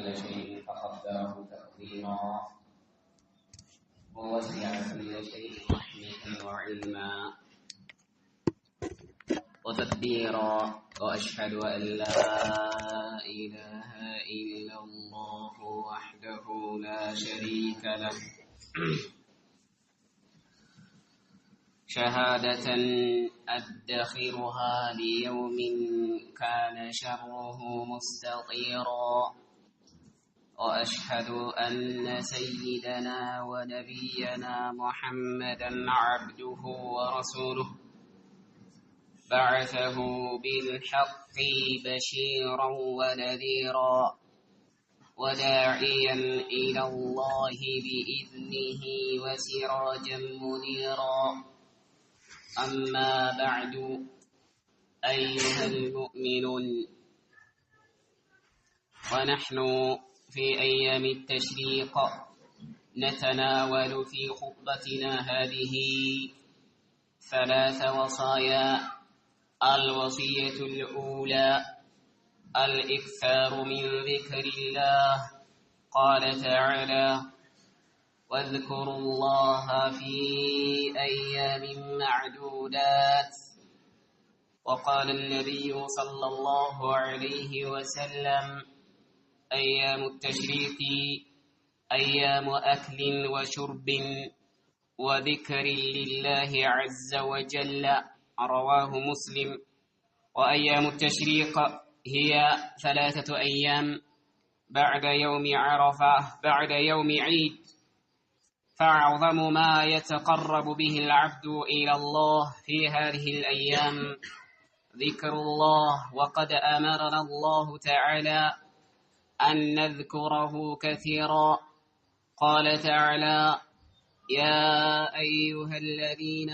كل شيء فقدره تقديرا ووسع كل شيء رحمة وعلما وتدبيرا وأشهد أن لا إله إلا الله وحده لا شريك له شهادة أدخرها ليوم كان شره مستطيرا وأشهد أن سيدنا ونبينا محمدا عبده ورسوله بعثه بالحق بشيرا ونذيرا وداعيا إلى الله بإذنه وسراجا منيرا أما بعد أيها المؤمنون ونحن في أيام التشريق نتناول في خطبتنا هذه 3 وصايا. الوصية الأولى الإكثار من ذكر الله. قال تعالى: واذكروا الله في أيام معدودات. وقال النبي صلى الله عليه وسلم: أيام التشريق أيام أكل وشرب وذكر لله عز وجل. رواه مسلم. وأيام التشريق هي 3 أيام بعد يوم عرفة بعد يوم عيد، فأعظم ما يتقرب به العبد إلى الله في هذه الأيام ذكر الله، وقد أمرنا الله تعالى أن نذكره كثيرا. قال تعالى: يا أيها الذين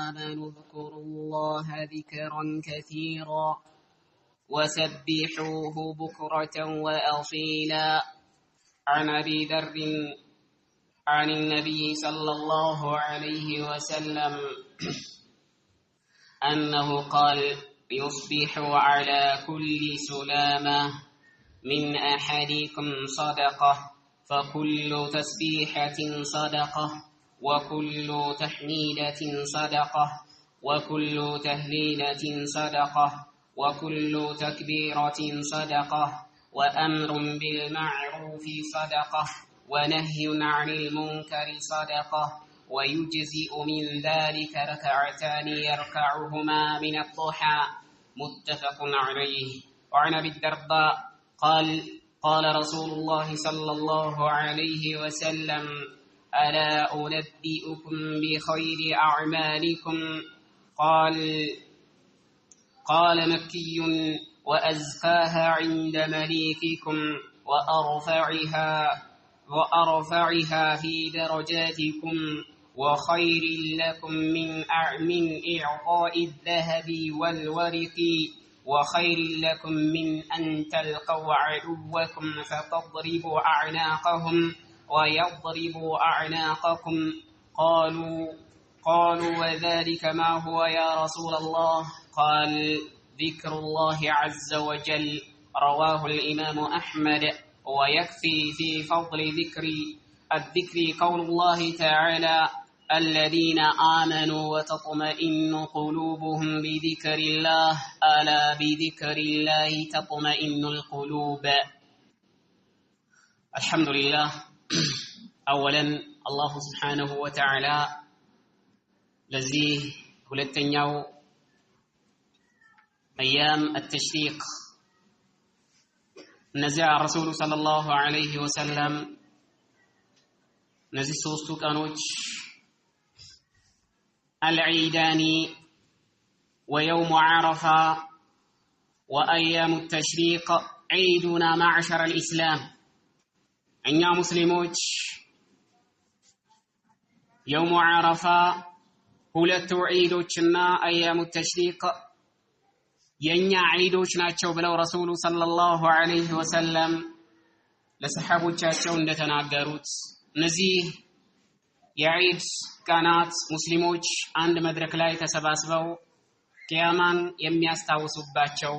آمنوا اذكروا الله ذكرا كثيرا وسبحوه بكرة وأصيلا. عن أبي ذر عن النبي صلى الله عليه وسلم أنه قال: يصبح على كل سلامة من أحدكم صدقة، فكل تسبيحة صدقة، وكل تحميدة صدقة، وكل تهليلة صدقة، وكل تكبيرة صدقة، وأمر بالمعروف صدقة، ونهي عن المنكر صدقة، ويجزئ من ذلك 2 يركعهما من الضحى. متفق عليه. وعن أبي الدرداء قال رسول الله صلى الله عليه وسلم: ألا أنبئكم بخير أعمالكم؟ قال مكي: وأزكاها عند مليككم وأرفعها في درجاتكم وخير لكم من إعطاء الذهب والورق، وخير لكم من أن تلقوا عدوكم فتضربوا أعناقهم ويضربوا أعناقكم. قالوا وذلك ما هو يا رسول الله؟ قال: ذكر الله عز وجل. رواه الإمام أحمد. ويكفي في فضل الذكر قول الله تعالى: الذين آمنوا وتطمئن قلوبهم بذكر الله، ألا بذكر الله تطمئن القلوب. الحمد لله. أولا الله سبحانه وتعالى لزيه ሁለተኛው أيام التشريق እነዚያ ረሱሉ ሰለላሁ ዐለይሂ ወሰለም እነዚህ 3ቱ ቀኖች العيدان ويوم عرفة وأيام التشريق عيدنا معشر الإسلام. እኛ ሙስሊሞች يوم عرفة 2 ዒዶችና أيام التشريق የኛ ዒዶች ናቸው ብለው ረሱሉ ሰለላሁ ዐለይሂ ወሰለም ለሰሐቦቻቸው እንደተናገሩት እነዚህ የዒድ ቀናት ሙስሊሞች አንድ መድረክ ላይ ተሰባስበው ቂያማን የሚያስታውሱባቸው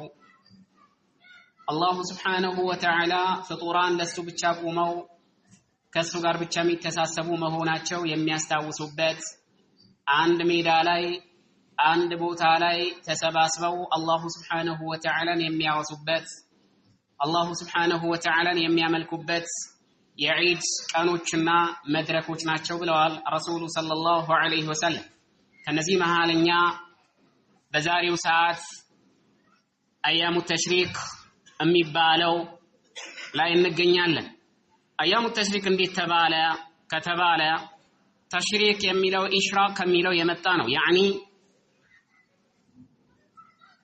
አላሁ ስብሓነሁ ወተዓላ ፍጡራን ለሱ ብቻ ቆመው ከሱ ጋር ብቻ የሚተሳሰቡ መሆናቸው የሚያስታውሱበት አንድ ሜዳ ላይ አንድ ቦታ ላይ ተሰባስበው አላሁ ስብሓነሁ ወተዓላን የሚያወሱበት አላሁ ስብሓነሁ ወተዓላን የሚያመልኩበት የዒድ ቀኖችና መድረኮች ናቸው ብለዋል ረሱሉ ሰለላሁ ዐለይሂ ወሰለም። ከነዚህ መሃልኛ በዛሬው ሰዓት አያሙ ተሽሪክ የሚባለው ላይ እንገኛለን። አያሙ ተሽሪክ እንዴት ተባለ ከተባለ ተሽሪክ የሚለው ኢሽራክ ከሚለው የመጣ ነው። ያኒ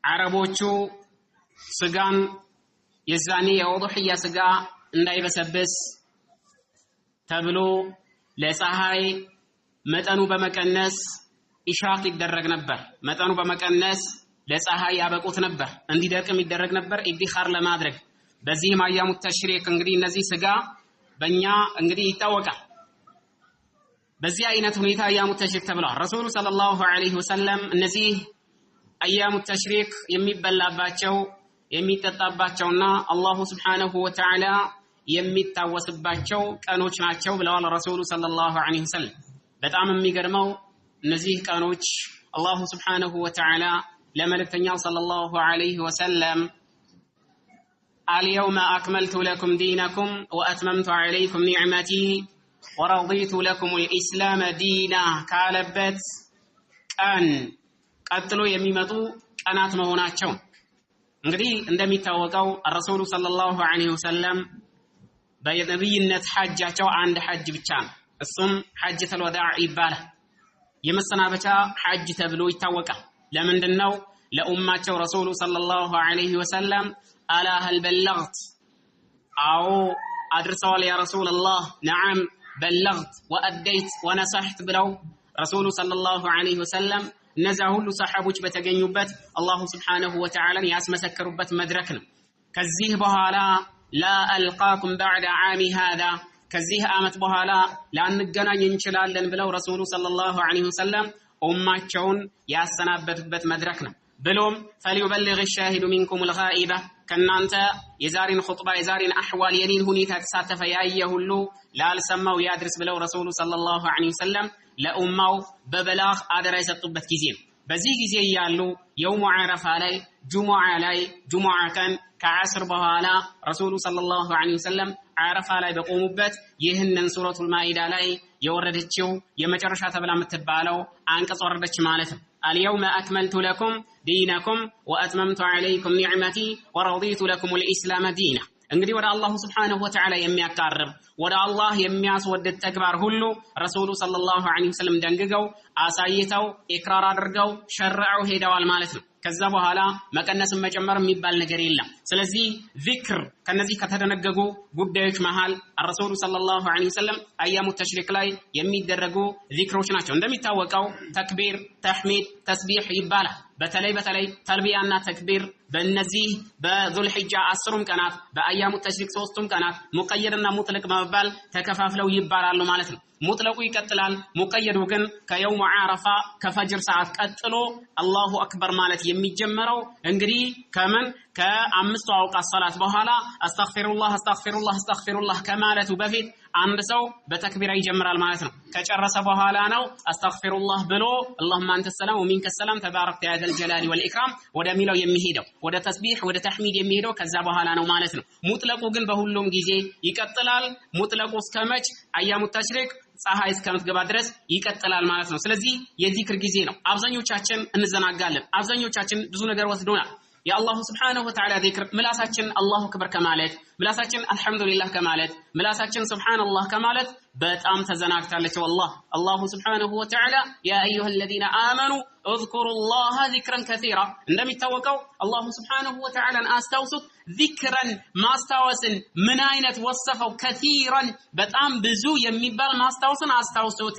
አረቦቹ ስጋን የዛኔ የውዱህያ ስጋ እንዳይበሰብስ ተብሎ ለፀሐይ መጠኑ በመቀነስ ኢሽራክ ይደረግ ነበር። መጠኑ በመቀነስ ለፀሐይ ያበቁት ነበር፣ እንዲደርቅም ይደረግ ነበር ኢድኻር ለማድረግ። በዚህም አያሙ ተሽሪክ እንግዲህ እነዚህ ስጋ በእኛ እንግዲህ ይታወቃል። በዚህ አይነት ሁኔታ አያሙ ተሽሪክ ተብለዋል። ረሱሉ ሰለላሁ ዐለይሂ ወሰለም እነዚህ አያሙ ተሽሪክ የሚበላባቸው የሚጠጣባቸውና አላሁ ስብሓነሁ ወተዓላ የሚታወስባቸው ቀኖች ናቸው ብለዋል ረሱሉ ሰለላሁ ዐለይሂ ወሰለም። በጣም የሚገርመው እነዚህ ቀኖች አላሁ ስብሓነሁ ወተዓላ ለመልእክተኛው ሰለላሁ ዐለይሂ ወሰለም አልየውመ አክመልቱ ለኩም ዲነኩም ወአትመምቱ ዐለይኩም ኒዕመቲ ወረዲቱ ለኩም አልኢስላመ ዲና ካለበት ቀን ቀጥሎ የሚመጡ ቀናት መሆናቸው። እንግዲህ እንደሚታወቀው ረሱሉ ሰለላሁ ዐለይሂ ወሰለም በነብይነት ሐጃቸው አንድ ሐጅ ብቻ ነው። እሱም ሐጀተል ወዳዕ ይባላል። የመሰናበቻ ሐጅ ተብሎ ይታወቃል። ለምንድነው? ለኡማቸው ረሱሉ ሰለላሁ ዐለይሂ ወሰለም አላ ሀል በለግት አዎ አድርሰዋል ያ ረሱላህ ነዓም በለግት ወአደይት ወነሰሕት ብለው ረሱሉ ሰለላሁ ዐለይሂ ወሰለም እነዛ ሁሉ ሰሐቦች በተገኙበት አላሁ ስብሓነሁ ወተዓላን ያስመሰከሩበት መድረክ ነው። ከዚህ በኋላ ላ አልቃኩም በዕደ ዓሚ ሃዛ ከዚህ ዓመት በኋላ ላንገናኝ እንችላለን ብለው ረሱሉ ሰለላሁ ዐለይሂ ወሰለም ኡማቸውን ያሰናበቱበት መድረክ ነው። ብሎም ፈሊዩበልግ ሻሂዱ ሚንኩም አልጋኢባ ከናንተ የዛሬን ኹጥባ የዛሬን አህዋል የኔን ሁኔታ ተሳተፈ ያየ ሁሉ ላልሰማው ያድርስ ብለው ረሱሉ ሰለላሁ ዐለይሂ ወሰለም ለኡማው በበላግ አደራ የሰጡበት ጊዜ ነው። በዚህ ጊዜ ያሉ የውሙ ዓረፋ ላይ ጁሙዓ ቀን ከዓስር በኋላ ረሱሉ ሰለላሁ ዐለይሂ ወሰለም ዓረፋ ላይ በቆሙበት ይህንን ሱረቱል ማኢዳ ላይ የወረደችው የመጨረሻ ተብላ የምትባለው አንቀጽ ወረደች ማለት ነው። አልየውመ አክመልቱ ለኩም ዲነኩም ወአትመምቱ ዐለይኩም ኒዕመቲ ወረዲቱ ለኩም አልኢስላመ ዲና። እንግዲህ ወደ አላሁ ስብሓነሁ ወተዓላ የሚያቃርብ ወደ አላህ የሚያስወድድ ተግባር ሁሉ ረሱሉ ሰለላሁ ዐለይሂ ወሰለም ደንግገው አሳይተው ኢክራር አድርገው ሸርዐው ሄደዋል ማለት ነው። ከዛ በኋላ መቀነስም መጨመር የሚባል ነገር የለም። ስለዚህ ዚክር ከነዚህ ከተደነገጉ ጉዳዮች መሃል ረሱሉ ሰለላሁ ዐለይሂ ወሰለም አያሙ ተሽሪክ ላይ የሚደረጉ ዚክሮች ናቸው። እንደሚታወቀው ተክቢር፣ ተሕሚድ፣ ተስቢህ ይባላል። በተለይ ተልቢያና ተክቢር በእነዚህ በዙልሒጃ 10ም ቀናት በአያሙ ተሽሪክ 3ቱም ቀናት ሙቀየድና ሙጥለቅ በመባል ተከፋፍለው ይባላሉ ማለት ነው። ሙጥለቁ ይቀጥላል። ሙቀየዱ ግን ከየውሙ ዓረፋ ከፈጅር ሰዓት ቀጥሎ አላሁ አክበር ማለት የሚጀመረው እንግዲህ ከምን ከአምስቱ አውቃት ሰላት በኋላ አስተግፊሩላህ ከማለቱ በፊት አንድ ሰው በተክቢራ ይጀምራል ማለት ነው። ከጨረሰ በኋላ ነው አስተግፊሩላህ ብሎ አላሁመ አንተ ሰላም ወሚንከ ሰላም ተባረክተ ያ ዘል ጀላሊ ወልኢክራም ወደሚለው የሚሄደው ወደ ተስቢህ ወደ ተሕሚድ የሚሄደው ከዛ በኋላ ነው ማለት ነው። ሙጥለቁ ግን በሁሉም ጊዜ ይቀጥላል። ሙጥለቁ እስከመች አያሙ ተሽሪክ ፀሐይ እስከምትገባ ድረስ ይቀጥላል ማለት ነው። ስለዚህ የዚክር ጊዜ ነው። አብዛኞቻችን እንዘናጋለን። አብዛኞቻችን ብዙ ነገር ወስዶናል። የአላሁ ስብሓነሁ ወተዓላ ዚክር ምላሳችን አላሁ አክበር ከማለት ምላሳችን አልሐምዱሊላህ ከማለት ምላሳችን ሱብሃንአላህ ከማለት በጣም ተዘናግታለች። ወላሂ አላሁ ስብሓነሁ ወተዓላ ያ አዩሃ አለዚነ አመኑ እዝኩሩላህ ዚክረን ከሲራ እንደሚታወቀው አላሁ ስብሓነሁ ወተዓላን አስታውሱት። ዚክረን ማስታወስን ምን አይነት ወሰፈው? ከሲራን በጣም ብዙ የሚባል ማስታወስን አስታውሱት።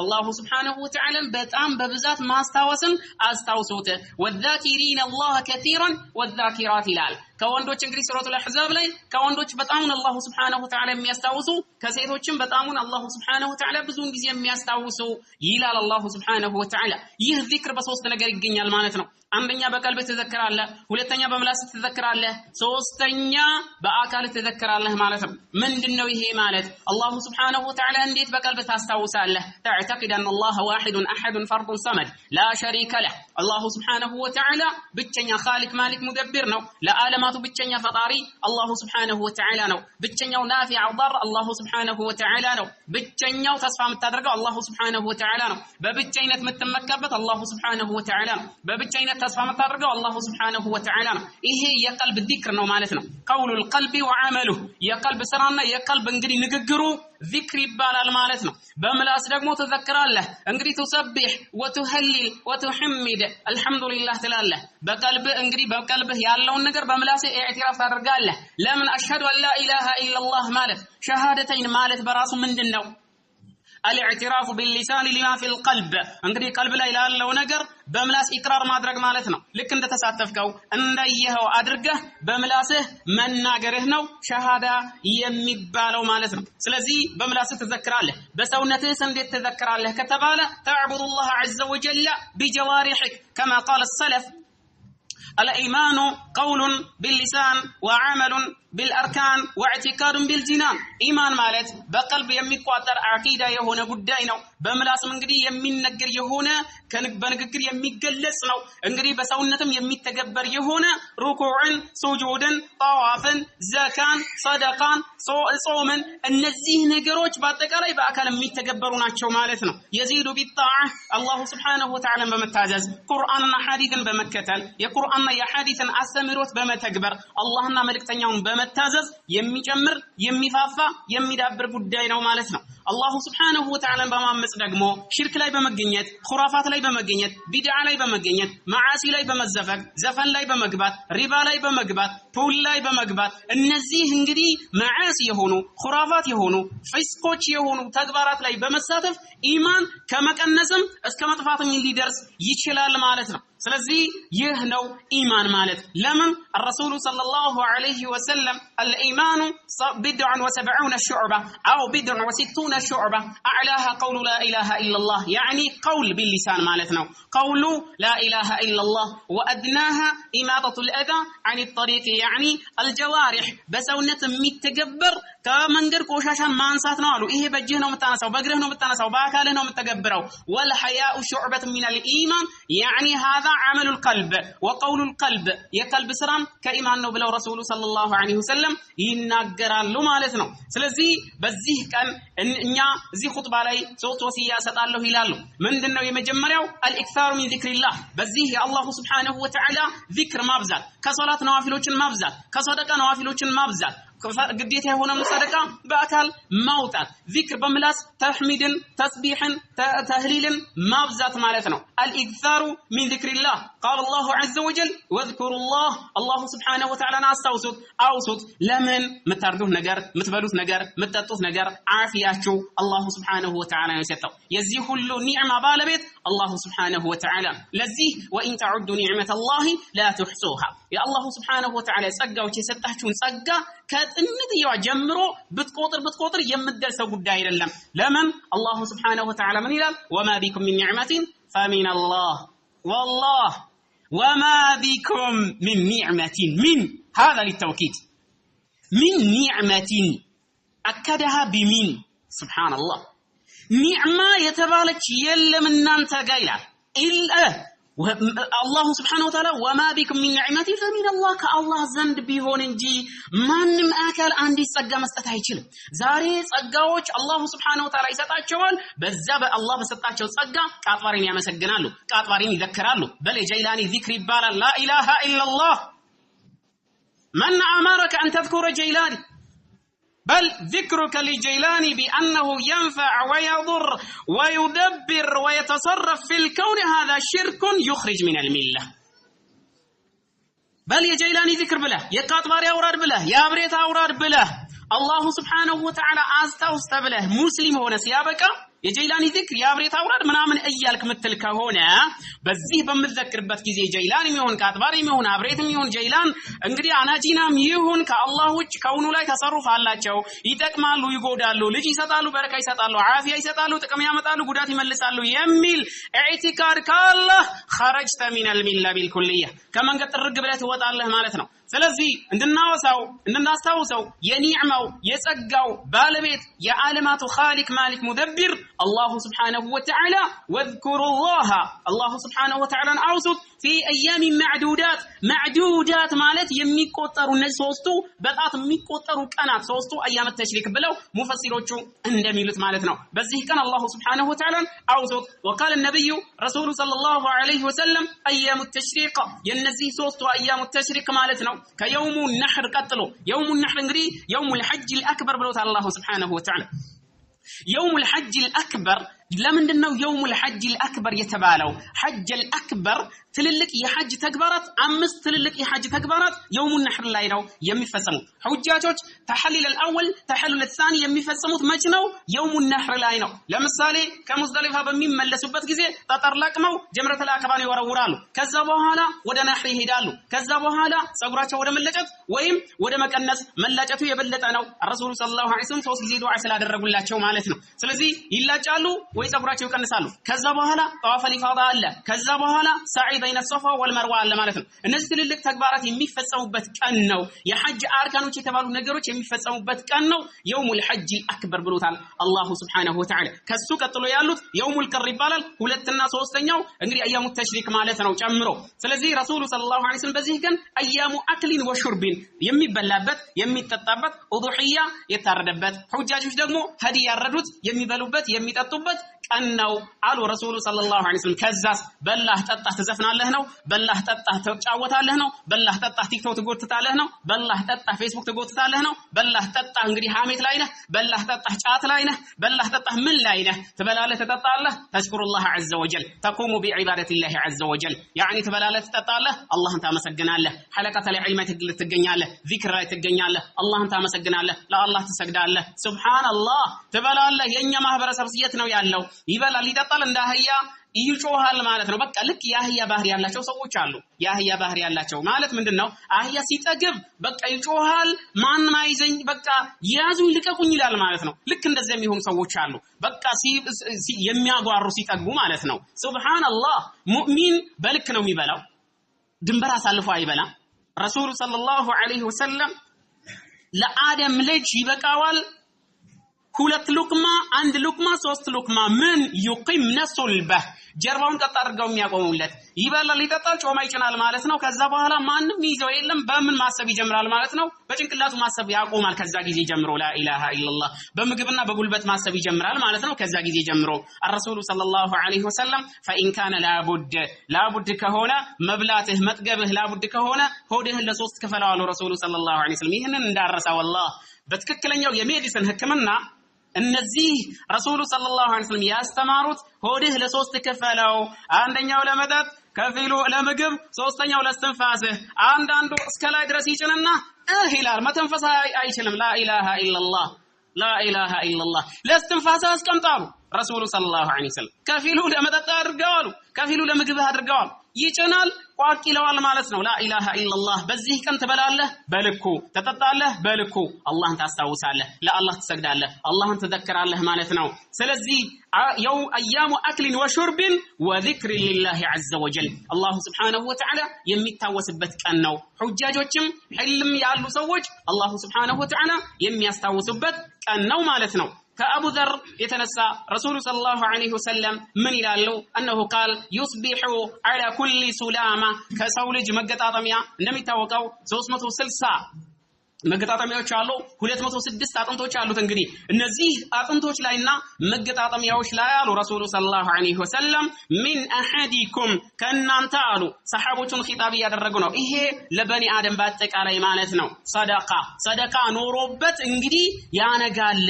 አላሁ ስብሓነሁ ወተዓላን በጣም በብዛት ማስታወስን አስታውሱት። ወዛኪሪነ አላህ ከሲራን ወዛኪራት ይላል። ከወንዶች እንግዲህ ሱረቱል አሕዛብ ላይ ከወንዶች በጣም አላሁ ስብሓነሁ ወተዓላ የሚያስታውሱ ከሴቶችም በጣም አላሁ ስብሓነሁ ወተዓላ ብዙውን ጊዜ የሚያስታውሱ ይላል አላሁ ስብሓነሁ ወተዓላ። ይህ ዚክር በሶስት ነገር ይገኛል ማለት ነው። አንደኛ በቀልብ ትዘክራለህ ሁለተኛ በምላስ ትዘክራለህ ሶስተኛ በአካል ትዘክራለህ ማለት ነው ምንድነው ይሄ ማለት አላህ Subhanahu Wa Ta'ala እንዴት በቀልብ ታስታውሳለህ تعتقد ان الله واحد احد فرد صمد لا شريك له አላህ Subhanahu Wa Ta'ala ብቸኛ خالق مالك مدبر ነው ለዓለማቱ ብቸኛ ፈጣሪ አላህ Subhanahu Wa Ta'ala ነው ብቸኛው ናፊዕ ضر አላህ Subhanahu Wa Ta'ala ነው ብቸኛው ተስፋ የምታደርገው አላህ Subhanahu Wa Ta'ala ነው በብቸኝነት የምትመካበት አላህ Subhanahu Wa Ta'ala ነው በብቸኝነት ተስፋ የምታደርገው አላህ Subhanahu Wa Ta'ala ነው ይሄ የቀልብ ዚክር ነው ማለት ነው ቀውሉል ቀልቢ ወዐመሉሁ የቀልብ ስራና የቀልብ እንግዲህ ንግግሩ ዚክር ይባላል ማለት ነው በምላስ ደግሞ ተዘክራለህ እንግዲህ ተሰብህ ወተህሊል ወተሐሚድ አልহামዱሊላህ ትላለህ በቀልብ እንግዲህ በቀልብህ ያለውን ነገር በምላስ ኢዕቲራፍ ታደርጋለህ ለምን አሽሀዱ አን ላ ኢላሃ ኢላላህ ማለት ሸሃደተይን ማለት በራሱ ምንድነው الاعتراف باللسان لما في القلب እንግዲህ ቀልብ ላይ ያለው ነገር በምላስ ኢቅራር ማድረግ ማለት ነው ልክ እንደተሳተፍከው እንደየው አድርገህ በምላስህ መናገርህ ነው ሸሃዳ የሚባለው ማለት ነው ስለዚህ በምላስህ ተዘክራለህ በሰውነትህ እንዴት ተዘክራለህ ከተባለ تعبد الله عز وجل بجوارحك كما قال السلف الإيمان قول باللسان وعمل بالأركان واعتقاد بالجنان إيمان مالت بقلب يميقواتر عقيدة يهونا قدائنا بملاس منقري يمينقر يهونا بنقر يميقلس نو انقري بسونتم يميتقبر يهونا ركوعا سجودا طوافا زكان صدقان صوما النزيه نقروج باتقالي بأكال يميتقبرون عشو مالتنا يزيد بالطاعة الله سبحانه وتعالى بمتعزز قرآننا حديثا بمكتل يا قرآننا يا حديثا أسمروت بمتكبر اللهنا ملك تنيون بمتعزز يميجمر يميفافا يميدابر قدائنا ومالتنا الله سبحانه وتعالى بمامس دغمو شرك لاي بمغنيت خرافات لاي بمغنيت بدع لاي بمغنيت معاصي لاي بمزفق زفن لاي بمغبات ربا لاي بمغبات طول لاي بمغبات እነዚህ እንግዲህ معاصي የሆኑ خرافات የሆኑ ፍስቆች የሆኑ ተግባራት ላይ በመሳተፍ ኢማን ከመቀነስም እስከ መጥፋትም ሊደርስ ይችላል ማለት ነው ስለዚህ ይህ ነው ኢማን ማለት ለምን الرسول صلى الله عليه وسلم الايمان 70 شعبة او 60 شعبة اعلاها قول لا اله الا الله يعني قول باللسان مالتنا قول لا اله الا الله وادناها اماطة الاذى عن الطريق يعني الجوارح بسونة متجبر كمنجر ቆሻሻን ማንሳት ነው አሉ ይሄ በእጅህ ነው የምታነሳው በእግርህ ነው የምታነሳው በአካልህ ነው የምትገበረው والحياء شعبة من الايمان يعني هذا عمل القلب وقول القلب የቀልብ ስራም ከኢማን ነው ብለው ረሱሉ ሰለላሁ ዐለይሂ ወሰለም ይናገራሉ ማለት ነው ስለዚህ በዚህ ቀን እኛ እዚህ ኹጥባ ላይ ሶስት ወሲያ ሰጣለሁ ይላሉ ምንድነው የመጀመሪያው الإكثار من ذكر الله በዚህ የአላሁ Subhanahu Wa Ta'ala ዚክር ማብዛት ከሶላት ነዋፊሎችን ማብዛት ከሰደቃ ነዋፊሎችን ማብዛት ግዴታ የሆነ ሰደቃ በአካል ማውጣት ዚክር በምላስ ተህሚድን ተስቢህን ተህሊልን ማብዛት ማለት ነው الإكثار من ذكر الله قال الله عز وجل واذكروا الله سبحانه وتعالى አውሱት ለምን መታርዱት ነገር ምትበሉት ነገር ምትጠጡት ነገር አፊያችሁ አላህ Subhanahu Wa Ta'ala የሰጠው የዚህ ሁሉ ኒዕማ ባለቤት አላህ Subhanahu Wa Ta'ala ለዚህ وإن تعدوا نعمة الله لا تحصوها يا الله سبحانه وتعالى ጸጋዎች የሰጣችሁን ጸጋ ከጥንትየዋ ጀምሮ ብትቆጥር የምትደርሰው ጉዳይ አይደለም ለምን አላህ Subhanahu Wa Ta'ala ምን ይላል وما بكم من نعمة فمن الله والله وما بكم من نعمة من هذا للتوكيد من نعمة أكدها بمن سبحان الله نعمة يتبالك يلم እናንተ ጋር ይላል إلا الله سبحانه وتعالى وما بكم من نعمة فمن الله كالله ዘንድ ቢሆን እንጂ ማንም አካል አንዲት ጸጋ መስጠት አይችልም ዛሬ ጸጋዎች አላህ Subhanahu Wa Ta'ala ይሰጣቸዋል በዛ በአላህ በሰጣቸው ጸጋ ቃጥባሪን ያመሰግናሉ ቃጥባሪን ይዘክራሉ በል ጀይላኒ ዚክር ይባላል لا إله إلا الله من أمرك أن تذكر جيلاني بل ذكرك لجيلاني بأنه ينفع ويضر ويدبر ويتصرف في الكون هذا شرك يخرج من الملة بل يا جيلاني ذكر بله يا قاطباري أوراد بله يا بريت أوراد بله الله Subhanahu Wa Ta'ala أستوست بله مسلم هو نسيابك የጀይላኒ ዚክር ያብሬት አውራድ ምናምን እያልክ ምትል ከሆነ በዚህ በመዘክርበት ጊዜ ጀይላን የሚሆን ካጥባር የሚሆን አብሬት የሚሆን ጀይላን እንግዲህ አናጂናም ይሁን ከአላህ ውጭ ከውኑ ላይ ተሰሩፍ አላቸው ይጠቅማሉ ይጎዳሉ ልጅ ይሰጣሉ በረካ ይሰጣሉ አፊያ ይሰጣሉ ጥቅም ያመጣሉ ጉዳት ይመልሳሉ የሚል ኢዕቲካድ ካለ خرجت من المله بالكليه ከመንገድ ጥርግ ብለህ ትወጣለህ ማለት ነው ስለዚህ እንድናስታውሰው የኒዕማው የጸጋው ባለቤት የዓለማቱ ኻሊቅ ማሊክ ሙደብር አላሁ Subhanahu Wa Ta'ala واذكروا الله الله Subhanahu Wa Ta'ala አውሱት في ايام معدودات ማለት የሚቆጠሩ እነዚህ ሶስቱ በጣት የሚቆጠሩ ቀናት ሶስቱ አያመ ተሽሪክ ብለው ሙፈሲሮቹ እንደሚሉት ማለት ነው በዚህ ቀን አላሁ Subhanahu Wa Ta'ala አውሱት وقال النبي رسول صلى الله عليه وسلم ايام التشريق የነዚህ ሶስቱ አያሙ ተሽሪክ ማለት ነው ከየውሙ النحر ቀጥሎ يوم النحر እንግዲህ يوم الحج الاكبر ብለውታል አላሁ Subhanahu Wa Ta'ala يوم الحج الأكبر ለምንድነው يوم الحج الأكبر የተባለው حج الأكبر ትልልቅ የሐጅ ተግባራት አምስት ትልልቅ የሐጅ ተግባራት يوم النحر ላይ ነው የሚፈጸሙት ሁጃጆች ተሐሊል الأول ተሐሊል الثاني የሚፈጸሙት መች ነው يوم النحر ላይ ነው ለምሳሌ ከሙዝደሊፋ በሚመለሱበት ጊዜ ጠጠር ለቅመው ጀምረተል አከባን ይወረውራሉ ከዛ በኋላ ወደ ነህር ይሄዳሉ ከዛ በኋላ ጸጉራቸው ወደ መለጨት ወይም ወደ መቀነስ መላጨቱ የበለጠ ነው ረሱሉ ሰለላሁ ዐለይሂ ወሰለም ሶስት ጊዜ ዱዓ ስላደረጉላቸው ማለት ነው ስለዚህ ይላጫሉ ወይ ጸጉራቸው ይቀንሳሉ ከዛ በኋላ ጠዋፍ الإفاضة አለ ከዛ በኋላ ሰዒ بين الصفا والمروة አለ ማለት ነው እነዚህ ትልልቅ ተግባራት የሚፈጸሙበት ቀን ነው የሐጅ አርካኖች የተባሉ ነገሮች የሚፈጸሙበት ቀን ነው يوم الحج الأكبر ብሎታል አላሁ Subhanahu Wa Ta'ala ከሱ ቀጥሎ ያሉት يوم القر ይባላል ሁለተኛ ሶስተኛው እንግዲህ አያሙ ተሽሪክ ማለት ነው ጨምሮ ስለዚህ ረሱሉ ሰለላሁ ዐለይሂ ወሰለም በዚህ ቀን አያሙ አክሊን ወሹርቢን የሚበላበት የሚጠጣበት ኡዱሂያ የታረደበት ሁጃጆች ደግሞ ሀዲ ያረዱት የሚበሉበት የሚጠጡበት ቀን ነው አሉ ረሱሉ ሰለላሁ ዐለይሂ ወሰለም ከዛስ በላህ ጠጣህ ተዘፍናለህ ነው በላህ ጠጣህ ተጫወታለህ ነው በላህ ጠጣህ ቲክቶክ ትጎትታለህ ነው በላህ ጠጣህ ፌስቡክ ትጎትታለህ ነው በላህ ጠጣህ እንግዲህ ሐሜት ላይ ነህ በላህ ጠጣህ ጫት ላይ ነህ በላህ ጠጣህ ምን ላይ ነህ ትበላለህ ትጠጣለህ ተሽኩሩላህ ዐዘ ወጀል ተቁሙ ቢዒባደቲላህ ዐዘ ወጀል ያኒ ትበላለህ ትጠጣለህ አላህን ታመሰግናለህ ሐለቀተል ዒልም ትገኛለህ ዚክር ላይ ትገኛለህ አላህን ታመሰግናለህ ለአላህ ትሰግዳለህ ሱብሃንአላህ ትበላለህ የኛ ማህበረሰብ የት ነው ያለው ይበላል ይጠጣል እንዳህያ ይጮሃል ማለት ነው በቃ ልክ ያህያ ባህሪ ያላቸው ሰዎች አሉ ያህያ ባህሪ ያላቸው ማለት ምንድነው አህያ ሲጠግብ በቃ ይጮሃል ማን ማይዘኝ በቃ ያዙኝ ልቀቁኝ ይላል ማለት ነው ልክ እንደዚህ የሚሆኑ ሰዎች አሉ በቃ የሚያጓሩ ሲጠግቡ ማለት ነው ሱብሃንአላህ ሙእሚን በልክ ነው የሚበላው ድንበር አሳልፎ አይበላም ረሱሉ ሰለላሁ ዐለይሂ ወሰለም ለአደም ልጅ ይበቃዋል ሁለት ሉቅማ አንድ ሉቅማ ሶስት ሉቅማ ምን ይقيم ነሱልበህ ጀርባውን ቀጥ አድርገው የሚያቆሙለት ይበላል ይጠጣል ጮማ ይጭናል ማለት ነው ከዛ በኋላ ማንንም ይዘው የለም በምን ማሰብ ይጀምራል ማለት ነው በጭንቅላቱ ማሰብ ያቆማል ከዛ ጊዜ ጀምሮ ላ ኢላሃ ኢላላህ በምግብና በጉልበት ማሰብ ይጀምራል ማለት ነው ከዛ ጊዜ ጀምሮ الرسول صلى الله عليه وسلم فإن كان لابد ከሆነ መብላትህ መጥገብህ لابد ከሆነ ሆድህን ለሶስት ከፈለው አሉ ረሱሉ صلى الله عليه وسلم ይሄንን እንዳረሳ والله በትክክለኛው የሜዲሲን ህክምና እነዚህ ረሱሉ ሰለላሁ ዐለይሂ ወሰለም ያስተማሩት ሆድህ ለሶስት ከፈለው አንደኛው ለመጠጥ ከፊሉ ለምግብ ሶስተኛው ለስትንፋስህ አንዳንዱ እስከ ላይ ድረስ ይጭንና ይላል መተንፈስ አይችልም ላ ኢላሃ ኢላላህ ለስትንፋስህ አስቀምጣሉ ረሱሉ ሰለላሁ ዐለይሂ ወሰለም ከፊሉ ለመጠጥ አድርገዋል ከፊሉ ለምግብ አድርገዋል ይጭናል ቋቅ ይለዋል ማለት ነው ላ ኢላሃ ኢላላህ በዚህ ቀን ትበላለህ በልኩ ተጠጣለህ በልኩ አላህን ታስታውሳለህ ለአላህ ትሰግዳለህ አላህን ትዘክራለህ ማለት ነው ስለዚህ يوم ايام اكل وشرب وذكر لله عز وجل الله سبحانه وتعالى የሚታወስበት ቀን ነው ሁጃጆችም ህልም ያሉ ሰዎች الله سبحانه وتعالى የሚያስታውሱበት ቀን ነው ማለት ነው كأبو ذر يتنسى رسول صلى الله عليه وسلم من يلالو أنه قال يصبح على كل سلامة كسولج مقطاطميا نمي توقو 360 መገጣጣሚያዎች አሉ 206 አጥንቶች አሉት እንግዲህ እነዚህ አጥንቶች ላይና መገጣጣሚያዎች ላይ አሉ ረሱሉ ሰለላሁ ዐለይሂ ወሰለም ሚን አሐዲኩም ከናንተ አሉ ሰሃቦቹን ኺጣብ ያደረጉ ነው ይሄ ለበኒ አደም በአጠቃላይ ማለት ነው ሰደቃ ኖሮበት እንግዲህ ያነጋል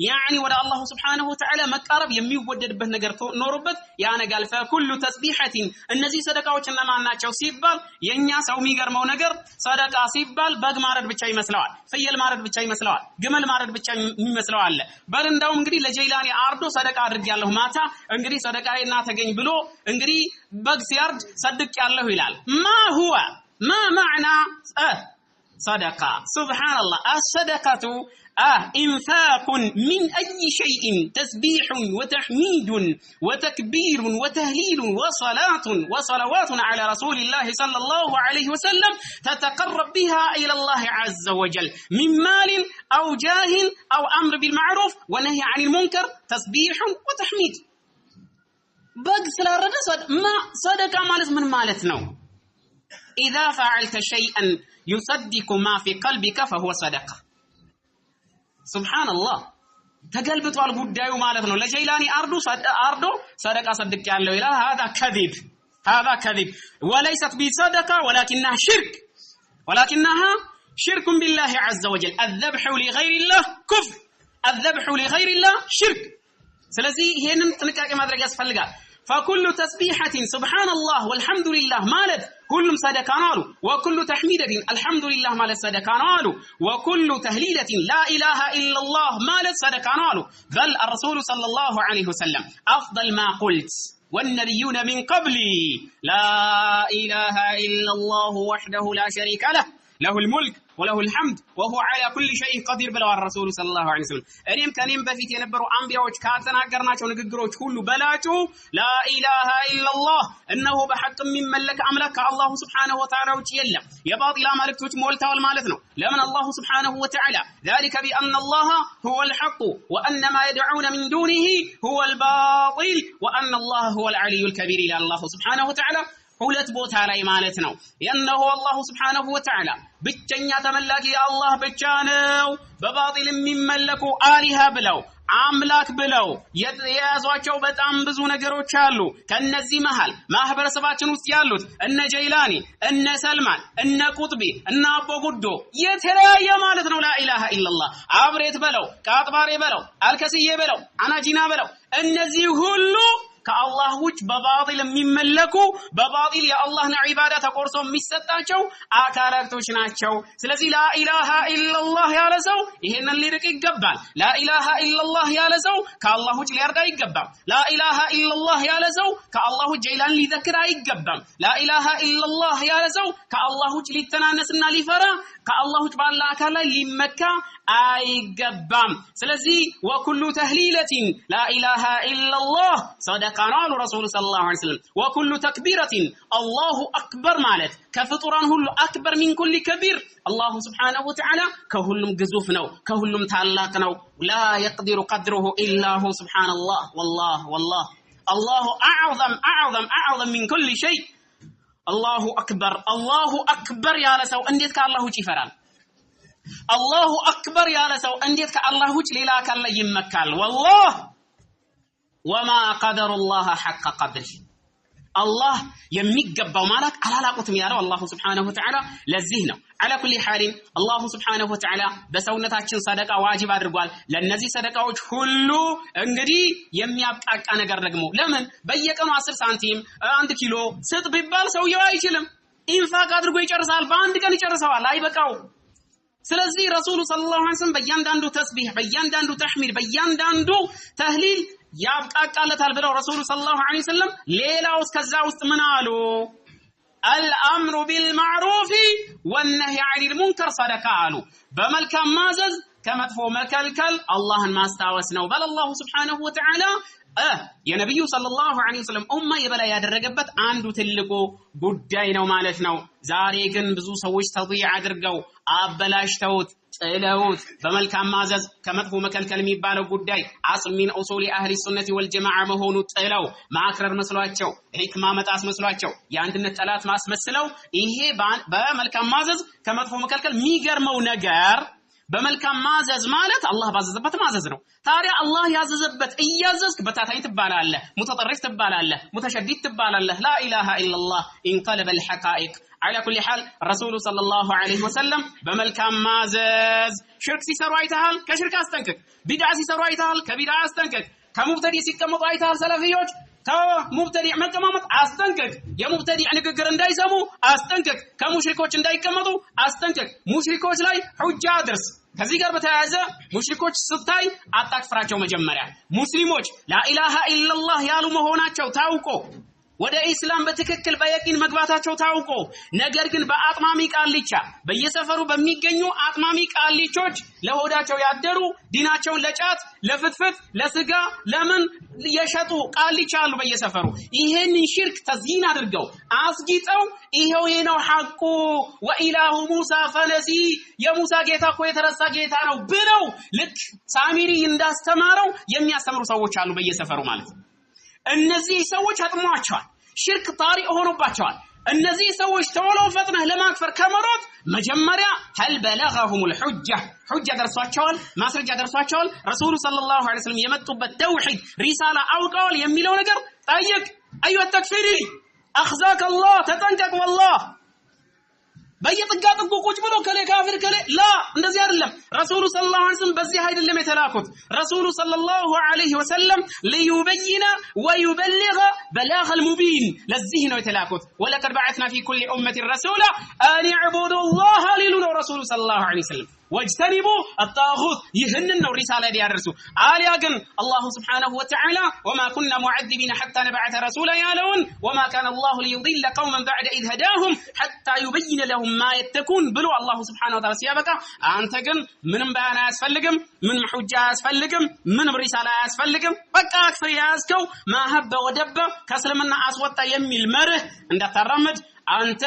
ያኒ ወደ አላህ Subhanahu Wa Ta'ala መቃረብ የሚወደድበት ነገር ኖሮበት ያነጋል فكل تسبيحه እነዚህ ሰደቃዎች እነማን ናቸው ሲባል የኛ ሰው የሚገርመው ነገር ሰደቃ ሲባል በግ ማረድ ብቻ ይመስላል ይመስለዋል ፍየል ማረድ ብቻ ይመስለዋል ግመል ማረድ ብቻ የሚመስለው አለ በልንዳው እንግዲህ ለጀይላኒ አርዶ ሰደቃ አድርጌያለሁ ማታ እንግዲህ ሰደቃዬና ተገኝ ብሎ እንግዲህ በግ ሲያርድ ሰድቅ ያለሁ ይላል ما معنى صدقة سبحان الله الصدقة إنفاق من أي شيء تسبيح وتحميد وتكبير وتهليل وصلوات على رسول الله صلى الله عليه وسلم تتقرب بها إلى الله عز وجل من مال أو جاه أو أمر بالمعروف ونهي عن المنكر تسبيح وتحميد بقس الأرض ما صدقة مالت من مالتنا إذا فعلت شيئا يصدق ما في قلبك فهو صدقة سبحان الله تقلبت والقداء مالتنا لجيلاني أردو صدقة صدق يالله إله هذا كذب وليست بصدقة ولكنها شرك بالله عز وجل الذبح لغير الله كفر الذبح لغير الله شرك سلزي هنا تنكاك مدرجة أسفلقات فكل تسبيحة سبحان الله والحمد لله مالت كل صدقانالو وكل تحميدة الحمد لله مالت صدقانالو وكل تهليلة لا إله إلا الله مالت صدقانالو بل الرسول صلى الله عليه وسلم أفضل ما قلت والنبيون من قبلي لا إله إلا الله وحده لا شريك له الملك وله الحمد وهو على كل شيء قدير بلا الرسول صلى الله عليه وسلم أنيم كانيم بفيت ينبروا أنبياء كاتناغرناچو نغغروچ كله بلاچو لا إله إلا الله إنه بحق من ملك أملك الله سبحانه وتعالى وتيلا يا باطل مالكتوچ مولتاول ማለት ነው لمن الله سبحانه وتعالى ذلك بأن الله هو الحق وأن ما يدعون من دونه هو الباطل وأن الله هو العلي الكبير إلى الله سبحانه وتعالى ሁለት ቦታ ላይ ማለት ነው ينه الله سبحانه وتعالى ብቸኛ ተመላኪ አላህ ብቻ ነው በባጢል የሚመለኩ አሊሃ ብለው አምላክ ብለው የያዟቸው በጣም ብዙ ነገሮች አሉ ከነዚህ መሃል ማህበረሰባችን ውስጥ ያሉት እነ ጀይላኒ እነ ሰልማን እነ ቁጥቢ እነ አቦጉዶ የተለያየ ማለት ነው ላኢላሃ ኢላላህ አብሬት በለው ቃጥባሬ በለው አልከስዬ በለው አናጂና በለው እነዚህ ሁሉ ከአላህ ውጭ በባጢል የሚመለኩ በባጢል የአላህን ዒባዳ ተቆርሶ የሚሰጣቸው አካላቶች ናቸው ስለዚህ ላኢላሃ ኢላላህ ያለ ሰው ይሄንን ሊርቅ ይገባል ላኢላሃ ኢላላህ ያለ ሰው ከአላህ ውጭ ሊያርዳ ይገባል ላኢላሃ ኢላላህ ያለ ሰው ከአላህ ውጭ ጀይላን ሊዘክር አይገባም ላኢላሃ ኢላላህ ያለ ሰው ከአላህ ውጭ ሊተናነስና ሊፈራ ከአላህ ውጭ ባለ አካል ላይ ሊመካ አይገባም ስለዚህ ወኩሉ ተህሊለቲን ላኢላሃ ኢላላህ ሰደቃናሉ ረሱል ሰለላሁ ዐለይሂ ወሰለም ወኩሉ ተክቢረቲን አላሁ አክበር ማለት ከፍጡራን ሁሉ አክበር ሚን ኩሊ ከቢር አላሁ ሱብሓነሁ ወተዓላ ከሁሉም ግዙፍ ነው ከሁሉም ታላቅ ነው ላ يقدر قدره الا هو سبحان الله والله الله اعظم من كل شيء الله اكبر ያለ ሰው እንዴት ከአላህ ውጭ ይፈራል الله أكبر يا لسو أنديت كالله وجه لا كان يمكال والله وما قدر الله حق قدره الله يميقبوا مالك على لا قتم يا الله سبحانه وتعالى لزهنا على كل حال الله سبحانه وتعالى بسونتاችን صدقه واجب አድርጓል ለነዚህ صدقاዎች ሁሉ እንግዲህ የሚያብቃቃ ነገር ደግሞ ለምን በየቀኑ 10 ሳንቲም 1 ኪሎ ስጥ ቢባል ሰውየው አይችልም ኢንፋቅ አድርጎ ይጨርሳል በአንድ ቀን ይጨርሳል አይበቃው ስለዚህ ረሱሉ ሰለላሁ ዐለይሂ ወሰለም በእያንዳንዱ ተስቢህ በእያንዳንዱ ተህሚድ በእያንዳንዱ ተህሊል ያብቃቃለታል ብለው ረሱሉ ሰለላሁ ዐለይሂ ወሰለም ሌላው እስከዛ ውስጥ ምን አሉ الامر بالمعروف والنهي عن المنكر صدقه አሉ በመልካም ማዘዝ ከመጥፎ መከልከል አላህን ማስታወስ ነው በል አላሁ ሱብሓነሁ ወተዓላ የነብዩ ሰለላሁ ዐለይሂ ወሰለም ኡማ የበላይ ያደረገበት አንዱ ትልቁ ጉዳይ ነው ማለት ነው ዛሬ ግን ብዙ ሰዎች ተضيع አድርገው አበላሽተውት ጥለውት በመልካም ማዘዝ ከመጥፎ መከልከል የሚባለው ጉዳይ አስል ሚን ኡሱሊ አህሊ ሱነቲ ወልጀማዓ መሆኑ ጥለው ማክረር መስሏቸው ሂክማ መጣስ መስሏቸው የአንድነት ጠላት ማስመስለው ይሄ በመልካም ማዘዝ ከመጥፎ መከልከል የሚገርመው ነገር በመልካም ማዘዝ ማለት አላህ ባዘዘበት ማዘዝ ነው ታዲያ አላህ ያዘዘበት እያዘዝክ በታታይ ትባላለህ ሙተጠሪፍ ትባላለህ ሙተሸዲድ ትባላለህ ላ ኢላሃ ኢላላህ انقلب الحقائق على كل حال الرسول صلى الله عليه وسلم بملكام مازز شرك ሲሰሩ አይተሃል ከሽርክ አስጠንቅቅ ቢድዓ ሲሰሩ አይተሃል ከቢድዓ አስጠንቅቅ ከሙብተዲ ሲቀመጡ አይተሃል ሰለፊዮች ሙብተዲዕ መቀማመጥ አስጠንቅቅ። የሙብተዲዕ ንግግር እንዳይሰሙ አስጠንቅቅ። ከሙሽሪኮች እንዳይቀመጡ አስጠንቅቅ። ሙሽሪኮች ላይ ሁጃ አድርስ። ከዚህ ጋር በተያያዘ ሙሽሪኮች ስታይ አታክፍራቸው። መጀመሪያ ሙስሊሞች ላኢላሃ ኢላላህ ያሉ መሆናቸው ታውቆ ወደ ኢስላም በትክክል በየቂን መግባታቸው ታውቆ ነገር ግን በአጥማሚ ቃልቻ በየሰፈሩ በሚገኙ አጥማሚ ቃልቾች ለሆዳቸው ያደሩ ዲናቸውን ለጫት ለፍትፍት ለስጋ ለምን የሸጡ ቃልቻ አሉ በየሰፈሩ። ይሄንን ሽርክ ተዝይን አድርገው አስጊጠው ይሄው ነው ሐቁ ወኢላሁ ሙሳ ፈነሲ የሙሳ ጌታ እኮ የተረሳ ጌታ ነው ብለው ልክ ሳሚሪ እንዳስተማረው የሚያስተምሩ ሰዎች አሉ በየሰፈሩ ማለት ነው። እነዚህ ሰዎች አጥሟቸዋል። ሽርክ ጣሪ ሆኖባቸዋል። እነዚህ ሰዎች ቶሎ ፈጥነህ ለማክፈር ከመሮጥ መጀመሪያ هل بلغهم الحجة حجة ደርሷቸዋል፣ ማስረጃ ደርሷቸዋል። ረሱሉ ሰለላሁ ዐለይሂ ወሰለም የመጡበት ተውሂድ ሪሳላ አውቀዋል የሚለው ነገር ጠይቅ። አዩ ተክፊሪ اخزاك الله ተጠንቀቅ። والله በየጥጋጥጉ ቁጭ ብሎ ከለ ካፊር ከለ ላ እንደዚህ አይደለም። ረሱሉ ሰለላሁ ዐለይሂ ወሰለም በዚህ አይደለም የተላኩት። ረሱሉ ሰለላሁ ዐለይሂ ወሰለም ليبين ويبلغ بلاغ المبين ለዚህ ነው የተላኩት። ወለቀድ بعثنا في كل امه رسولا ان اعبدوا الله ሊሉ ነው ረሱሉ ሰለላሁ ዐለይሂ ወሰለም واجتنبوا الطاغوت ይህንን ነው ሪሳላ ያደርሱ። አሊያ ግን አላሁ ሱብሓነሁ ወተዓላ وما كنا معذبين حتى نبعث رسولا ያለውን وما كان الله ليضل قوما بعد إذ هداهم حتى يبين لهم ما يتقون ብሎ አላሁ ሱብሓነሁ ወተዓላ ሲያበቃ አንተ ግን ምንም ባያና ያስፈልግም፣ ምንም ሁጃ ያስፈልግም፣ ምንም ሪሳላ ያስፈልግም፣ በቃ አክፍር ያዝከው ማሀበ ወደበ ከእስልምና አስወጣ የሚል መርህ እንዳታራመድ አንተ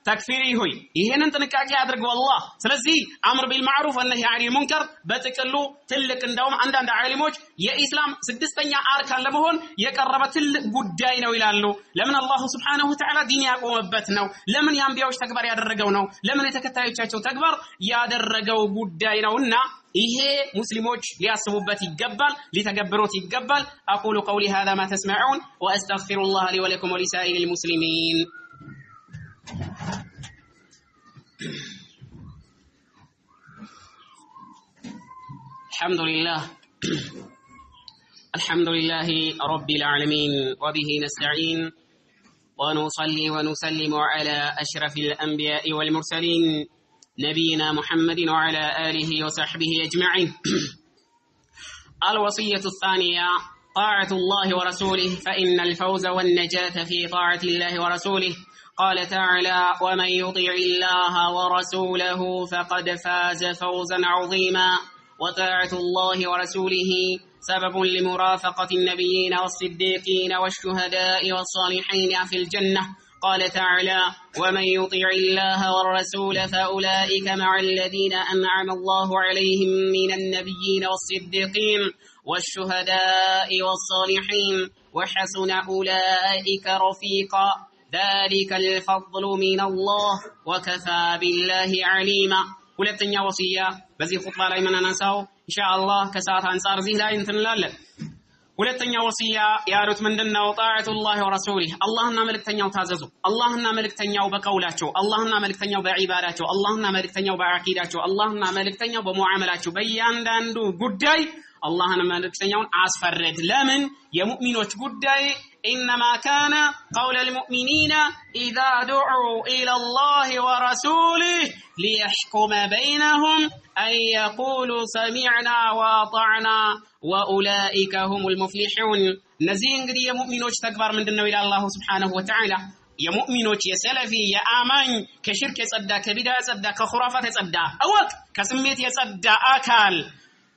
ተክፊሪ ሆይ ይሄንን ጥንቃቄ አድርግ። والله ስለዚህ አምር ቢልማዕሩፍ ወነህይ ዐኒል ሙንከር በጥቅሉ ትልቅ እንደውም አንዳንድ ዓሊሞች የኢስላም ስድስተኛ አርካን ለመሆን የቀረበ ትልቅ ጉዳይ ነው ይላሉ። ለምን አላሁ ሱብሓነሁ ወተዓላ ዲን ያቆመበት ነው። ለምን የአንቢያዎች ተግባር ያደረገው ነው። ለምን የተከታዮቻቸው ተግባር ያደረገው ጉዳይ ነውና ይሄ ሙስሊሞች ሊያስቡበት ይገባል፣ ሊተገብሩት ይገባል። አቁሉ ቀውሊ هذا ما تسمعون واستغفر الله لي ولكم ولسائر المسلمين. الحمد لله رب العالمين وبه نستعين ونصلي ونسلم على أشرف الأنبياء والمرسلين نبينا محمد وعلى آله وصحبه أجمعين. الوصية الثانية طاعة الله ورسوله فإن الفوز والنجاة في طاعة الله ورسوله. قال تعالى ومن يطع الله ورسوله فقد فاز فوزا عظيما. وطاعة الله ورسوله سبب لمرافقة النبيين والصديقين والشهداء والصالحين في الجنة. قال تعالى ومن يطع الله والرسول فأولئك مع الذين أنعم الله عليهم من النبيين والصديقين والشهداء والصالحين وحسن أولئك رفيقا. ذلك الفضل من الله وكفى بالله عليما. ሁለተኛ ወሲያ በዚህ ኹጥባ ላይ መናናሳው ኢንሻአላህ ከሰዓት አንፃር እዚህ ላይ እንትንላለን። ሁለተኛ ወሲያ ያሉት ምንድነው? ጣዓቱላህ ወረሱሊህ አላህና መልእክተኛው ታዘዙ። አላህና መልእክተኛው በቀውላቸው፣ አላህና መልእክተኛው በዒባዳቸው፣ አላህና መልእክተኛው በአቂዳቸው፣ አላህና መልእክተኛው በሙዓመላቸው በእያንዳንዱ ጉዳይ አላህና መልእክተኛውን አስፈረድ። ለምን? የሙእሚኖች ጉዳይ إنما كان قول المؤمنين إذا دعوا إلى الله ورسوله ليحكم بينهم أن يقولوا سمعنا وأطعنا وأولئك هم المفلحون. نزين قد يمؤمنوش تكبر من دنو إلى الله سبحانه وتعالى. يمؤمنوش يسلفي يأمن كشرك يصدى كبدا يصدى كخرافة يصدى أوك كسميت يصدى أكال.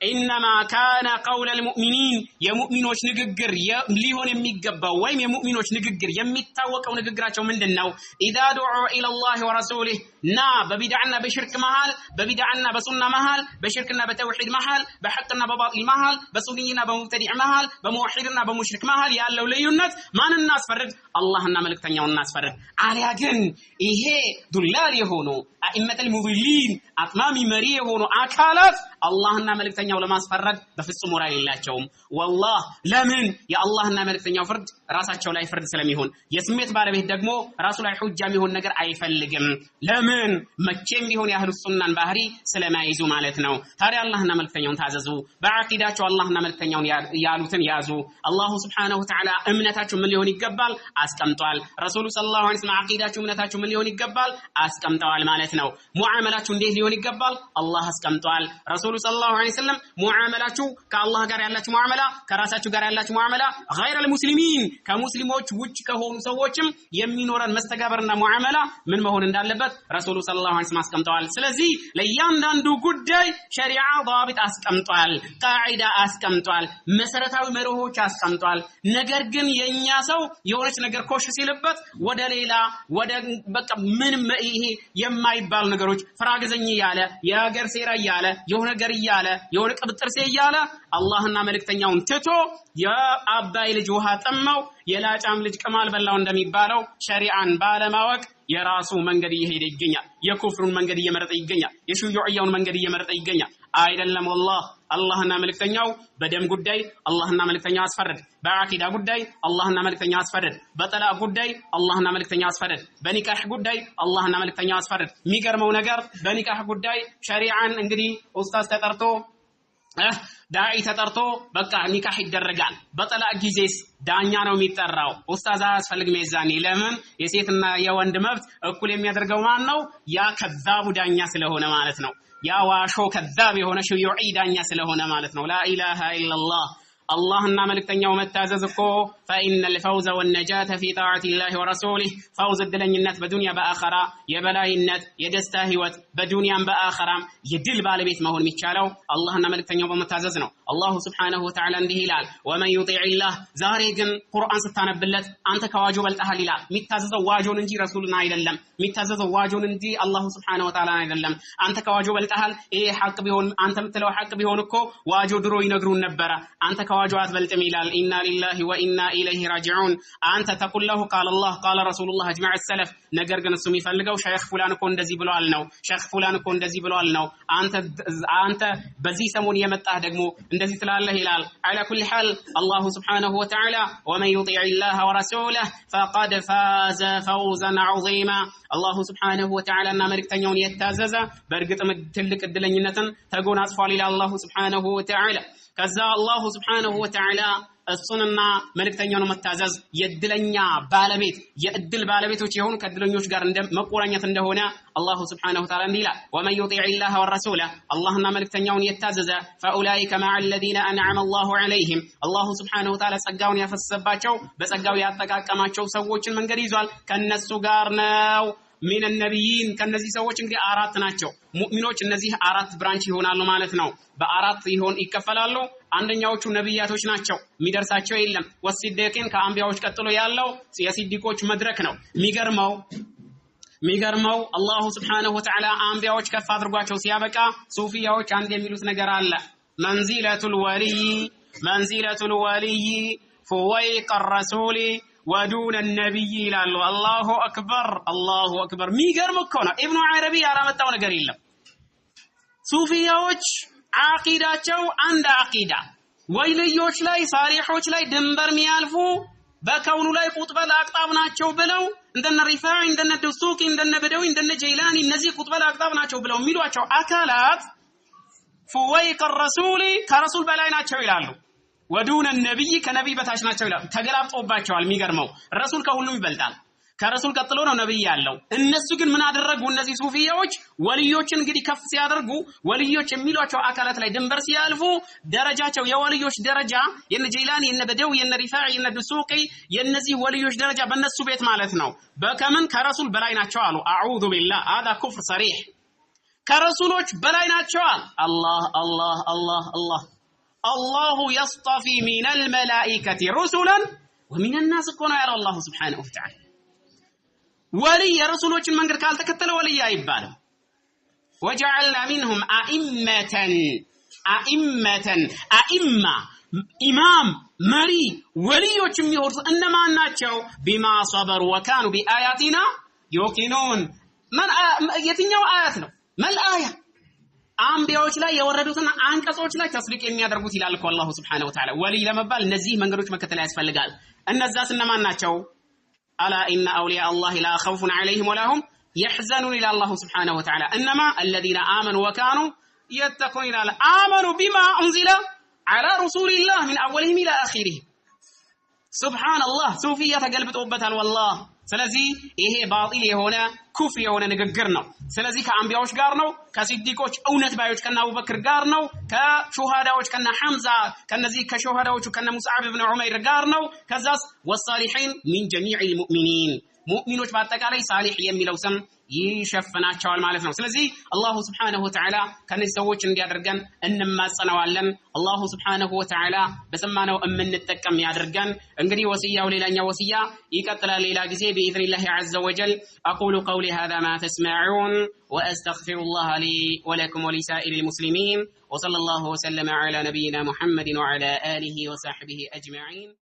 إنما كان قول المؤمنين يمؤمنوش نغغر ليهون يميغبا ويم يمؤمنوش نغغر يميتاوقው ንግግራቸው ምንድነው? إذا دعوا إلى الله ورسوله نا ببدعنا بشرك مهال ببدعنا بسنة مهال بشركنا بتوحيد مهال بحقنا بباطل مهال بسنينا بمبتدع مهال بموحدنا بمشرك مهال ያለው ልዩነት ማን እናስፈርድ? አላህና መልእክተኛው እናስፈርድ። አሊያ ግን ይሄ ዱላል የሆኑ አኢመተል ሙድሊን አጥማሚ መሪ የሆኑ አካላት አላህና መልእክተኛው ለማስፈረድ በፍጹም ሞራል የላቸውም። ወላሂ ለምን የአላህና መልእክተኛው ፍርድ ራሳቸው ላይ ፍርድ ስለሚሆን የስሜት ባለቤት ደግሞ ራሱ ላይ ሁጃ የሚሆን ነገር አይፈልግም። ለምን መቼም ቢሆን ያህሉ ሱናን ባህሪ ስለማይዙ ማለት ነው። ታዲያ አላህና መልእክተኛውን ታዘዙ። በአቂዳቸው አላህና መልእክተኛውን ያሉትን ያዙ። አላሁ ሱብሓነሁ ወተዓላ እምነታችሁ ምን ሊሆን ይገባል አስቀምጧል። ረሱሉ ሰለላሁ ዐለይሂ ወሰለም አቂዳችሁ እምነታችሁ ምን ሊሆን ይገባል አስቀምጠዋል ማለት ነው። ሙዓመላችሁ እንዴት ሊሆን ይገባል አላህ አስቀምጧል። ረሱሉ ሰለላሁ ዐለይሂ ወሰለም ሙዓመላችሁ ከአላህ ጋር ያላችሁ ሙዓመላ ከራሳችሁ ጋር ያላችሁ ሙዓመላ ገይረል ሙስሊሚን ከሙስሊሞች ውጭ ከሆኑ ሰዎችም የሚኖረን መስተጋብርና ሙዓመላ ምን መሆን እንዳለበት ረሱሉ ሰለላሁ ዐለይሂ ወሰለም አስቀምጠዋል። ስለዚህ ለእያንዳንዱ ጉዳይ ሸሪዓ ضابط አስቀምጧል፣ ቃዒዳ አስቀምጧል፣ መሰረታዊ መርሆች አስቀምጧል። ነገር ግን የኛ ሰው የሆነች ነገር ኮሽ ሲልበት ወደ ሌላ ወደ በቃ ምን ይሄ የማይባል ነገሮች ፍራገዘኝ ያለ የሀገር ሴራ ያለ የሆነ ነገር ያለ የሆነ ቅብጥርሴ ያለ አላህና መልእክተኛውን ትቶ የአባይ ልጅ ውሃ ጠማው የላጫም ልጅ ቅማል በላው እንደሚባለው ሸሪዓን ባለማወቅ የራሱ መንገድ እየሄደ ይገኛል። የኩፍሩን መንገድ እየመረጠ ይገኛል። የሽዩዕያውን መንገድ እየመረጠ ይገኛል። አይደለም والله አላህና መልእክተኛው በደም ጉዳይ አላህና መልእክተኛው አስፈረድ፣ በአቂዳ ጉዳይ አላህና መልእክተኛው አስፈረድ፣ በጠላቅ ጉዳይ አላህና መልእክተኛው አስፈረድ፣ በኒካህ ጉዳይ አላህና መልእክተኛው አስፈረድ። የሚገርመው ነገር በኒካህ ጉዳይ ሸሪዓን እንግዲህ ኡስታዝ ተጠርቶ ዳዒ ተጠርቶ በቃ ኒካህ ይደረጋል። በጠላቅ ጊዜስ ዳኛ ነው የሚጠራው። ኡስታዝ አያስፈልግም የዛኔ። ለምን የሴትና የወንድ መብት እኩል የሚያደርገው ማን ነው? ያ ከዛቡ ዳኛ ስለሆነ ማለት ነው። ያ ዋሾ ከዛብ የሆነ ሽዩዒ ዳኛ ስለሆነ ማለት ነው። ላኢላሃ ኢላላህ አላህና መልእክተኛው መታዘዝ እኮ فإن الفوز والنجاة في طاعة الله ورسوله فوز الدلኝነት በዱንያ በአኺራ የበላይነት የደስታ ህይወት በዱንያም በአኺራም የድል ባለቤት መሆን የሚቻለው አላህና መልእክተኛው በመታዘዝ ነው። አላሁ Subhanahu Wa Ta'ala እንዲህ ይላል ومن يطيع الله ዛሬ ግን ቁርአን ስታነብለት አንተ ከዋጆ በልጠሃል ይላል። የሚታዘዘው ዋጆን እንጂ ረሱልን አይደለም። የሚታዘዘው ዋጆን እንጂ አላሁ Subhanahu Wa Ta'ala አይደለም። አንተ ከዋጆ በልጠሃል ይሄ ሐቅ ቢሆን አንተ የምትለው ሐቅ ቢሆን እኮ ዋጆ ድሮ ይነግሩን ነበር። አንተ ከዋጆ አትበልጥም ይላል። ኢና ሊላሂ ወኢና ኢለይሂ ራጂዑን አንተ ተቁል ለሁ ቃል አላህ ቃል ረሱሉላህ አጅማዕ ሰለፍ። ነገር ግን እሱ የሚፈልገው ሸይኽ ፉላን እኮ እንደዚህ ብለዋል ነው፣ ሸይኽ ፉላን እኮ እንደዚህ ብለዋል ነው። አንተ በዚህ ሰሞን የመጣህ ደግሞ እንደዚህ ትላለህ ይላል። አላ ኩሊ ሐል አላሁ Subhanahu Wa Ta'ala ወመን ዩጢዕ ኢላህ ወረሱለህ ፈቀድ ፋዘ ፈውዘን ዐዚማ። አላሁ Subhanahu Wa Ta'ala እና መልእክተኛውን የታዘዘ በእርግጥም ትልቅ እድለኝነትን ተጎናጽፏል ይላል አላሁ Subhanahu Wa Ta'ala። ከዛ አላሁ Subhanahu Wa Ta'ala እሱንና መልእክተኛውን መታዘዝ የእድለኛ ባለቤት የእድል ባለቤቶች የሆኑ ከእድለኞች ጋር መቆራኘት እንደሆነ አላሁ Subhanahu Wa Ta'ala እንዲላል ወመን ዩጢዕ ኢላህ ወረሱለ አላህና መልእክተኛውን የታዘዘ ፈኡላኢከ መዐ الذين أنعم الله عليهم አላሁ Subhanahu Wa Ta'ala ጸጋውን ያፈሰሰባቸው በጸጋው ያጠቃቀማቸው ሰዎችን መንገድ ይዟል። ከነሱ ጋር ነው ሚን النبيين ከነዚህ ሰዎች እንግዲህ አራት ናቸው ሙእሚኖች። እነዚህ አራት ብራንች ይሆናሉ ማለት ነው። በአራት ይከፈላሉ። አንደኛዎቹ ነብያቶች ናቸው፣ የሚደርሳቸው የለም። ወሲዲቂን ከአንቢያዎች ቀጥሎ ያለው የሲዲቆች መድረክ ነው። የሚገርመው አላሁ Subhanahu Wa Ta'ala አንቢያዎች ከፍ አድርጓቸው ሲያበቃ ሱፊያዎች አንድ የሚሉት ነገር አለ። መንዚለቱል ወልይ ፈወይቀ الرسول ودون النبي ይላሉ። አላሁ አክበር የሚገርም እኮ ነው። ኢብኑ ዓረቢ ያላመጣው ነገር የለም። ሱፊያዎች አቂዳቸው አንድ አቂዳ ወልዮች ላይ ሳሊሖች ላይ ድንበር የሚያልፉ በከውኑ ላይ ቁጥበል አቅጣብ ናቸው ብለው እንደነ ሪፋዒ እንደነ ድሱቂ እንደነ በደዊ እንደነ ጀይላኒ እነዚህ ቁጥበል አቅጣብ ናቸው ብለው የሚሏቸው አካላት ፈወይቀ الرسول ከረሱል በላይ ናቸው ይላሉ። ወዱነ ነብይ ከነብይ በታች ናቸው ይላል። ተገላብጦባቸዋል። የሚገርመው ረሱል ከሁሉም ይበልጣል። ከረሱል ቀጥሎ ነው ነብይ ያለው። እነሱ ግን ምን አደረጉ? እነዚህ ሱፊያዎች ወልዮችን እንግዲህ ከፍ ሲያደርጉ ወልዮች የሚሏቸው አካላት ላይ ድንበር ሲያልፉ ደረጃቸው የወልዮች ደረጃ የነ ጀይላኒ የነ በደው የነ ሪፋዒ የነ ድሱቂ የነዚህ ወልዮች ደረጃ በእነሱ ቤት ማለት ነው በከምን ከረሱል በላይ ናቸው አሉ። አዑዙ ቢላህ هذا كفر صريح። ከረሱሎች በላይ ናቸው አሉ። الله يصطفي من الملائكة رسلا ومن الناس كنا يرى الله سبحانه وتعالى ولي رسولوችን መንገድ ካልተከተለ ወልይ አይባልም። وجعلنا منهم أئمة ኢማም መሪ ወልዮች የሚሆኑት እነማን ናቸው? بما صبروا وكانوا بآياتنا يوقنون። የትኛው አያት ነው? መልአያ አንቢያዎች አያቶች ላይ የወረዱትን አንቀጾች ላይ ተስዲቅ የሚያደርጉት ይላል እኮ አላሁ ሱብሓነሁ ወተዓላ። ወሊ ለመባል እነዚህ መንገዶች መከተል ያስፈልጋል። እነዛስ እነማን ናቸው? አላ ኢነ አውሊያ አላህ ላ ኸውፉን ዐለይሂም ወላ ሁም የሕዘኑን ይላል አላሁ ሱብሓነሁ ወተዓላ። እነማ አለዚነ አመኑ ወካኑ የተቁን ይላል። አመኑ ቢማ ኡንዚለ ዐላ ረሱሊላህ ሚን አወሊሂም ኢላ አኺሪህ። ሱብሓነላህ ሱፊያ ተገልብጦበታል ወላሂ። ስለዚህ ይሄ ባጢል የሆነ ኩፍር የሆነ ንግግር ነው። ስለዚህ ከአንቢያዎች ጋር ነው፣ ከሲዲቆች እውነት ባዮች ከነ አቡበክር ጋር ነው፣ ከሹሃዳዎች ከነ ሐምዛ ከነዚህ ከሹሃዳዎቹ ከነ ሙስዓብ ኢብኑ ዑመይር ጋር ነው። ከዛስ ወሳሊሒን ሚን ጀሚዕል ሙእሚኒን ሙእሚኖች በአጠቃላይ ሳሊህ የሚለው ስም ይሸፍናቸዋል ማለት ነው። ስለዚህ አላሁ ሱብሓነሁ ወተዓላ ከነዚህ ሰዎች እንዲያደርገን እንማጸነዋለን። አላሁ ሱብሓነሁ ወተዓላ በሰማነው እምንጠቀም ያድርገን። እንግዲህ ወሲያው ሌላኛው ወሲያ ይቀጥላል ሌላ ጊዜ بإذن عز وجل. أقول قولي هذا ما تسمعون وأستغفر الله لي ولكم ولسائر المسلمين وصلى الله وسلم على نبينا محمد وعلى آله وصحبه أجمعين.